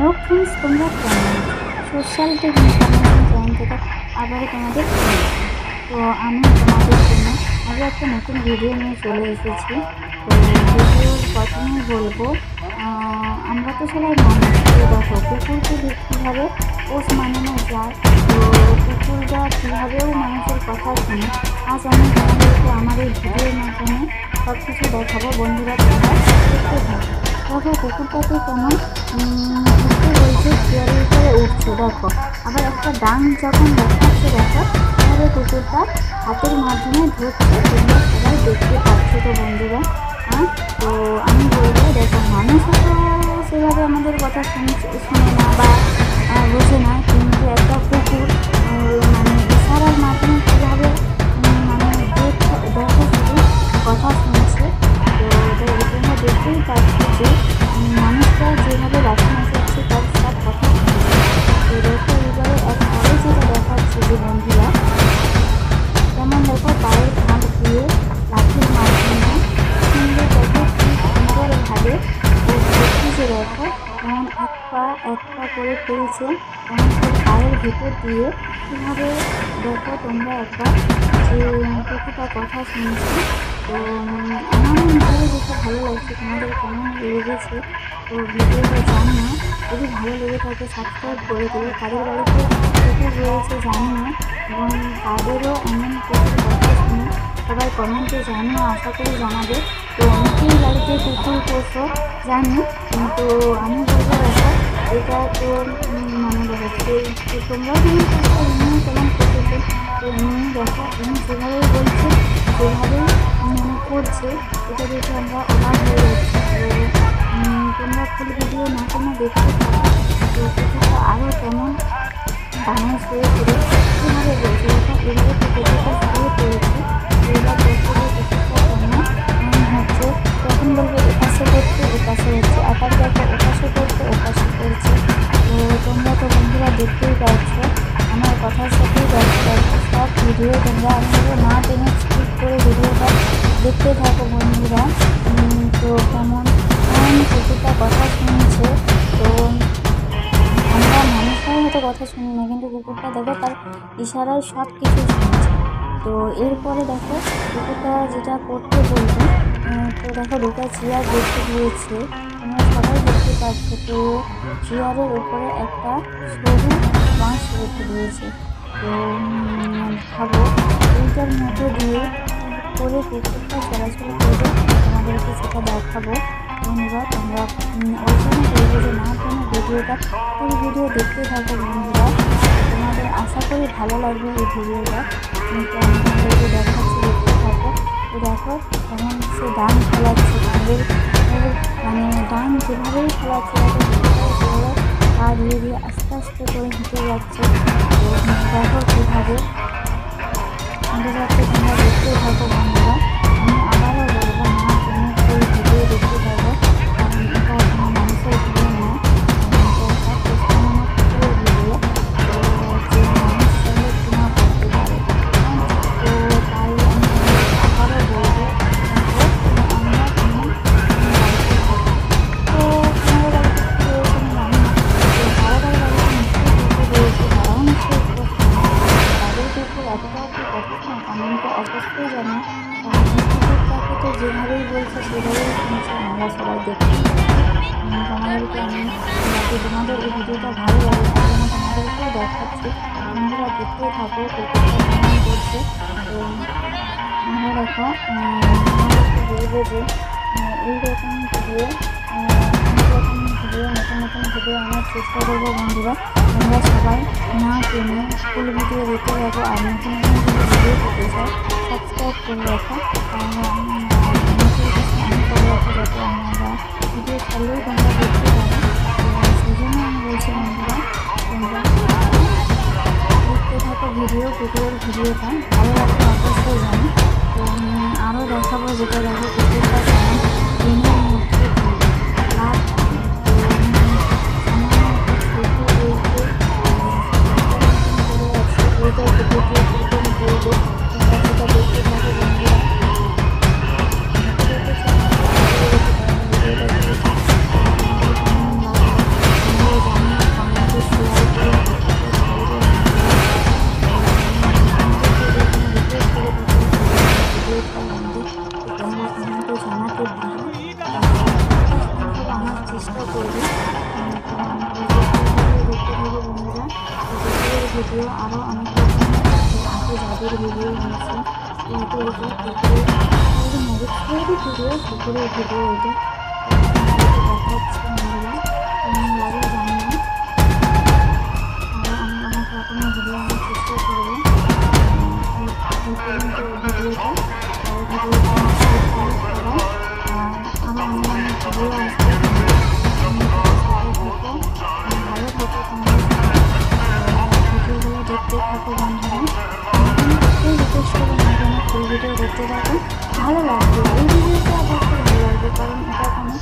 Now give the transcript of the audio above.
Hello friends, তোমরা কেমন আছো? সোশ্যাল টেকনিক্যাল চ্যানেল থেকে আবারও তোমাদের স্বাগত। তো আমি তোমাদের জন্য আরও একটা নতুন ভিডিও নিয়ে চলে এসেছি। তো ভিডিওর প্রথমেই বলবো, আমরা তো সবাই মানুষ। তো দেখো কুকুরকে কীভাবে পোষ মানানো যায়, তো কুকুররা কীভাবেও মানুষের কথা শুনে, আজ আমি তোমাদেরকে আমার এই ভিডিওর মাধ্যমে সব কিছু দেখাবো। বন্ধুরা তোমরা দেখতে থাকো। দেখো কুকুরটাকে কেমন উঠতে বলছে, চেয়ারের উপরে উঠছে। দেখো আবার একটা ডাং যখন দেখাচ্ছে, দেখো তাহলে কুকুরটা হাতের মাধ্যমে ধরছে। তোমরা সবাই দেখতে পাচ্ছ তো বন্ধুরা। তো আমি বলবো, দেখো মানুষও তো সেভাবে আমাদের কথা শোনে না বা বোঝে না, কিন্তু একটা কুকুর মানে ইশারার মাধ্যমে কীভাবে মানে দেখো শুধু কথা শুনছে। তো তোমরা দেখতেই পাচ্ছ যে মানুষটা যেভাবে লাঠি মারছে তার সব কথা শুনছে। তো দেখো এবারে একবারে যেটা দেখাচ্ছে যে বন্ধুরা, যেমন দেখো পায়ের ফাঁক দিয়ে লাঠির মাধ্যমে সুন্দর দেখো কি সুন্দরভাবে ও দেখতেছে। দেখো যেমন এক পা করে ফেলছে, তেমন পায়ের ভেতর দিয়ে কীভাবে দেখো তোমরা একবার যে প্রতিটা কথা শুনছি। তো আমার ভিডিও দেখে ভালো লাগছে, তোমাদের কেমন লেগেছে তো ভিডিওটা জানিও। যদি ভালো লেগে থাকে সাবস্ক্রাইব করে দেবে। তাদের বাড়িতে কুকুর রয়েছে জানিও, এবং তাদেরও এমন কুকুর কথা শুনে সবাই কমেন্টে জানিও, আশা করি জানাবে। তো অনেকেই বাড়িতে কুকুর পোষো জানি, কিন্তু আমি বলবো দেখো এটা তো মানে দেখো তোমরাও যেমন করছো এমনিও তেমন করতেছে। তো এমনি দেখো এমনি যেভাবেই বলছে সেভাবেই মনে করছে, এটা দেখে আমরা অবাক হয়ে যাচ্ছি। তো তোমরা ফুল ভিডিও না তোমরা দেখতে থাকো। তো কুকুরটা আরও কেমন ডাঙর শুয়ে পড়ে কীভাবে বলছে, দেখো এভাবে কুকুরটা শুয়ে পড়েছে। এবার দেখতে কুকুরটা কেমন হচ্ছে, তখন বলবে এপাশে করছে ওপাশে হচ্ছে, আবার দেখো ওপাশে করছে ওপাশে করছে। তো তোমরা তো বন্ধুরা দেখতেই পাচ্ছ, আমার কথার সাথেই দেখো সব ভিডিও তোমরা আমি না টেনে স্কিপ করে ভিডিওটা দেখতে থাকো বন্ধুরা। তো কেমন কুকুরটা কথা শুনছে। তো আমরা মানুষরাই হয়তো কথা শুনি না, কিন্তু কুকুরটা দেখো তার ইশারায় সব কিছু শুনছে। তো এরপরে দেখো কুকুরটা যেটা করতে বলবে, তো দেখো দুটো চেয়ার দেখতে দিয়েছে, তোমরা সবাই দেখতে পাচ্ছ। তো চেয়ারের উপরে একটা সরু বাঁশ রেখে দিয়েছে। তো ভাবো এইটার মধ্যে দিয়ে করে কুকুরটা চলাচল করবে, তোমাদেরকে সেটা দেখাবো। বন্ধুরা তোমরা ওই জন্য বলবো যে না কোনো ভিডিওটা ফুল ভিডিও দেখতে থাকো বন্ধুরা, তোমাদের আশা করি ভালো লাগবে এই ভিডিওটা। তো আমি তোমাদেরকে দেখাচ্ছি, দেখতে থাকো। তো দেখো কেমন সে ডান খেলাচ্ছে, তাদের মানে ডান যেভাবেই খেলাচ্ছে দেখো পা ধীরে ধীরে আস্তে আস্তে করে হেঁটে যাচ্ছে। তো দেখো কীভাবে হেঁটে যাচ্ছে, তোমরা দেখতে থাকো বন্ধুরা। আমি আবারও বলবো না তুমি ফুল ভিডিও দেখতে থাকো, কারণ এটা কোনো মানুষের ভিডিও নয়, তো একটা পোস্টমানের কুকুরের ভিডিও। তো যে মানুষ চাইলে কিনা করতে পারে। তো তাই আমি আবারও বলবো আমরা কেমন বাড়িতে থাকি। তো তোমাদের বাড়িতে কী রয়েছে আমি জানি না, তো তাদের বাড়িতে নিশ্চয়ই কুকুর রয়েছে, তারাও নিশ্চয়ই পোষ মানে তাদের কুকুর এতটাও কি পছন্দ না, কমেন্টে অবশ্যই জানাও। কারণ এই কুকুরটাকে তো যেভাবেই বলছে সেভাবেই শুনছে, আমরা সবাই দেখছি। তোমাদেরকে আমি যাতে তোমাদের এই ভিডিওটা ভালো লাগে তার জন্য তোমাদেরকেও দেখাচ্ছি, তোমরা দেখতে থাকো কুকুরটা কেমন করছে। তো আমরা দেখো তোমাদেরকে বলবো যে এইরকম ভিডিও নতুন নতুন ভিডিও আনার চেষ্টা করবো বন্ধুরা। তোমরা সবাই না টেনে ফুল ভিডিও দেখতে থাকো, আর নতুন নতুন যদি ভিডিও পেতে চাও সাবস্ক্রাইব করে রাখো, নোটিফিকেশন অন করে রাখো, যাতে আমরা ভিডিও ছাড়লেই তোমরা দেখতে পারো। তো সেই জন্য আমি বলছি বন্ধুরা তোমরা দেখতে থাকো ভিডিও, কুকুরের ভিডিওটা ভালো লাগবে অবশ্যই জানি। তো আরও দেখাবো, যেটা দেখো কুকুরটা কেমন দিনের মধ্যে রাত জানি। চেষ্টা করবো। তো আমি দেখতে থাকবো বন্ধুরা। তো কুকুরের ভিডিও আরও অনেক রকমের আছে, আগে যাদের ভিডিও এনেছি কিন্তু এটা কুকুরের ম্যাজিক স্টোরেরই ভিডিও, কুকুরের ভিডিও এটা দেখাচ্ছি বন্ধুরা, কেমন লাগে জানি না। আরও অনেক রকমের ভিডিও আনার চেষ্টা করবো। এই পর্যন্ত ভিডিওটা, ভিডিওটা সাবস্ক্রাইব করো। আর আমার অনলাইনে ভিডিও আসবে, সাথে থাকো, ভালো থাকো, তোমাদের ভিডিওগুলো দেখতে থাকো বন্ধুরা। যতই রিকোয়েস্ট করবো না কেন ফুল ভিডিও দেখতে থাকো, ভালো লাগবে। এই ভিডিওটা অবশ্যই ভালো লাগবে, কারণ এটা কোনো